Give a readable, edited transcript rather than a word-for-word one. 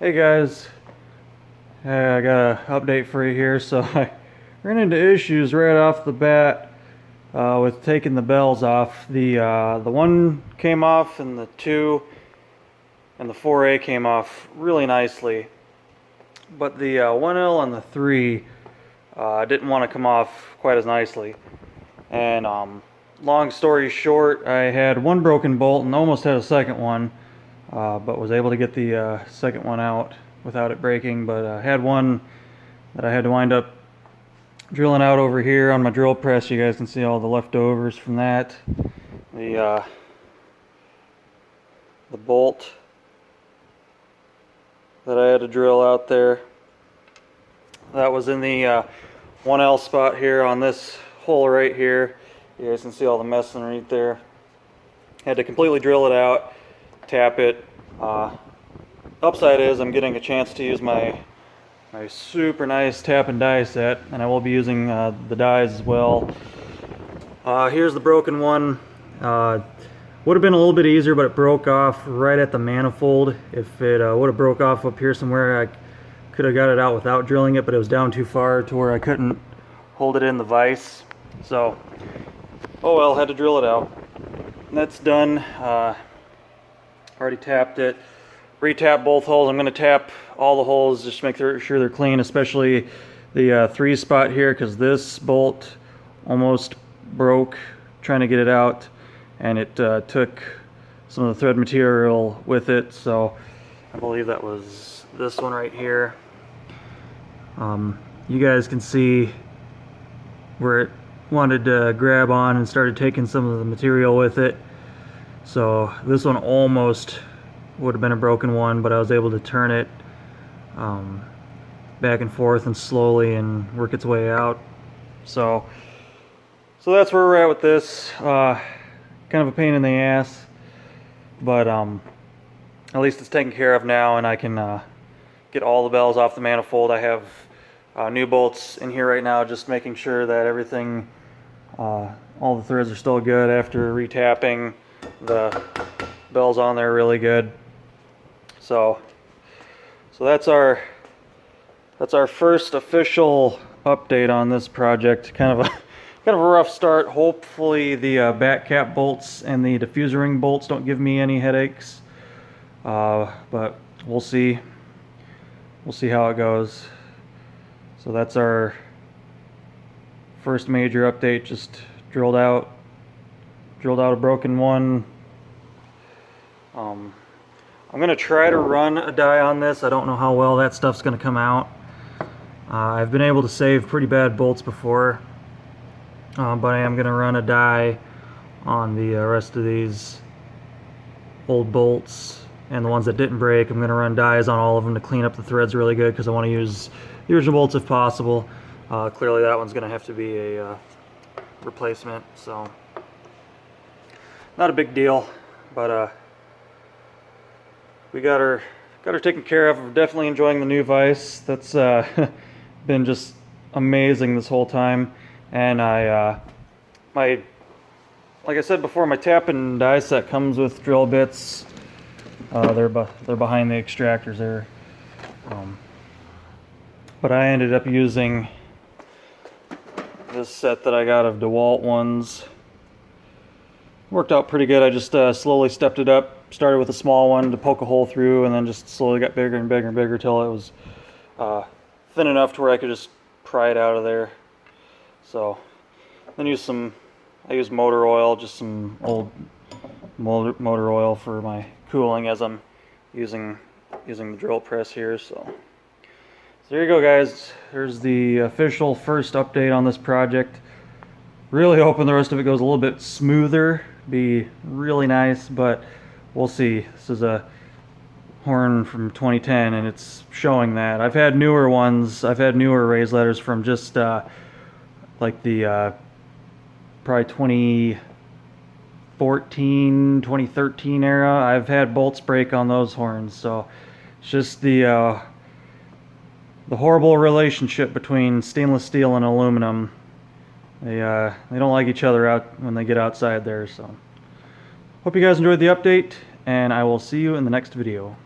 Hey guys, I got an update for you here. So I ran into issues right off the bat with taking the bells off. The one came off, and the two and the 4A came off really nicely, but the 1L and the 3 didn't want to come off quite as nicely. And long story short, I had one broken bolt and almost had a second one. But was able to get the second one out without it breaking. But I had one that I had to wind up drilling out over here on my drill press. You guys can see all the leftovers from that. The bolt that I had to drill out there, that was in the 1L spot here on this hole right here. You guys can see all the mess underneath there. Had to completely drill it out, tap it. Upside is I'm getting a chance to use my super nice tap and die set, and I will be using the dies as well. Here's the broken one. Would have been a little bit easier, but it broke off right at the manifold. If it would have broke off up here somewhere, I could have got it out without drilling it, but it was down too far to where I couldn't hold it in the vise. So, oh well, had to drill it out. And that's done. Already tapped it. Retap both holes. I'm going to tap all the holes just to make sure they're clean, especially the 3 spot here, because this bolt almost broke trying to get it out, and it took some of the thread material with it. So I believe that was this one right here. You guys can see where it wanted to grab on and started taking some of the material with it. So this one almost would have been a broken one, but I was able to turn it back and forth and slowly and work its way out. So that's where we're at with this. Kind of a pain in the ass, but at least it's taken care of now, and I can get all the bells off the manifold. I have new bolts in here right now, just making sure that everything, all the threads are still good after retapping. The bells on there really good. So that's our first official update on this project. Kind of a rough start. Hopefully the back cap bolts and the diffuser ring bolts don't give me any headaches. But we'll see. We'll see how it goes. So that's our first major update. Just drilled out a broken one. I'm going to try to run a die on this. I don't know how well that stuff's going to come out. I've been able to save pretty bad bolts before, but I am going to run a die on the rest of these old bolts, and the ones that didn't break, I'm going to run dies on all of them to clean up the threads really good, because I want to use the original bolts if possible. Clearly that one's going to have to be a replacement, so not a big deal, but we got her taken care of. We're definitely enjoying the new vise. That's been just amazing this whole time. And like I said before, my tap and die set comes with drill bits. They're behind the extractors there. But I ended up using this set that I got of DeWalt ones. Worked out pretty good. I just slowly stepped it up. Started with a small one to poke a hole through, and then just slowly got bigger and bigger and bigger till it was thin enough to where I could just pry it out of there. So then I used motor oil, just some old motor oil for my cooling as I'm using the drill press here. So there you go, guys. There's the official first update on this project. Really hoping the rest of it goes a little bit smoother. Be really nice, but we'll see. This is a horn from 2010, and it's showing that. I've had newer ones. I've had newer raised letters from just like the probably 2014, 2013 era. I've had bolts break on those horns, so it's just the horrible relationship between stainless steel and aluminum. They don't like each other out when they get outside there. So hope you guys enjoyed the update, and I will see you in the next video.